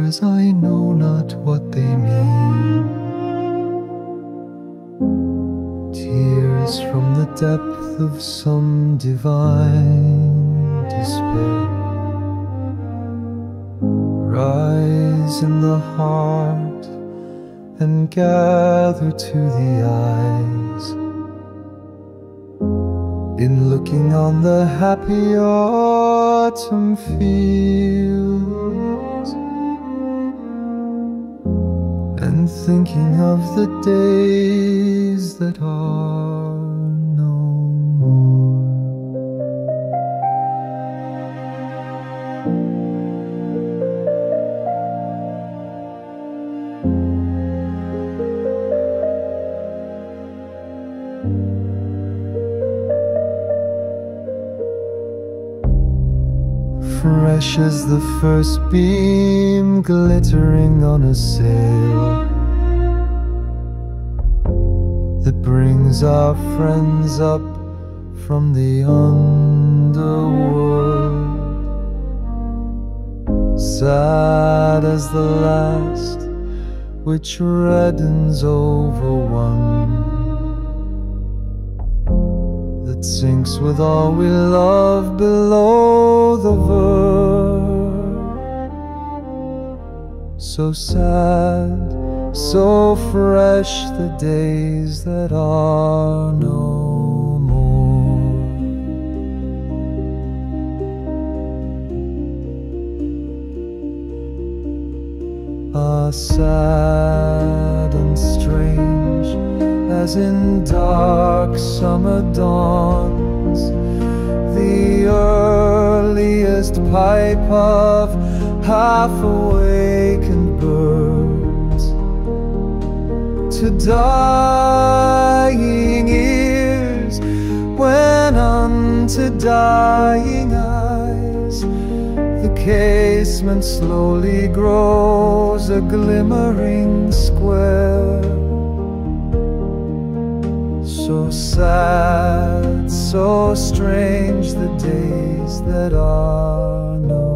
as I know not what they mean. Tears from the depth of some divine despair rise in the heart and gather to the eyes. In looking on the happy autumn fields and thinking of the days that are no more. Fresh as the first beam glittering on a sail that brings our friends up from the underworld. Sad as the last which reddens over one that sinks with all we love below the verge. So sad, so fresh the days that are no more. Ah, sad and strange as in dark summer dawns the earliest pipe of half-awakened birds to dying ears, when unto dying eyes the casement slowly grows a glimmering square. So sad, so strange the days that are no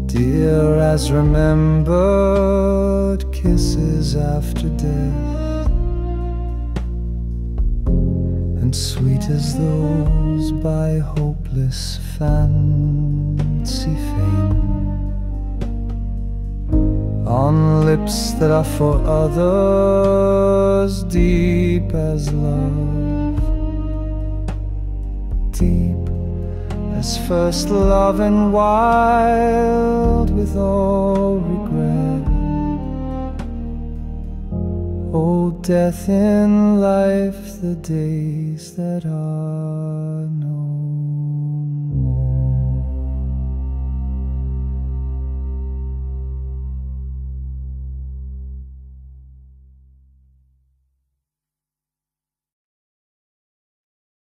dear as remembered kisses after death, and sweet as those by hopeless fancy feigned, on lips that are for others deep as love, deep as first love and wild with all regret. Oh, death in life, the days that are no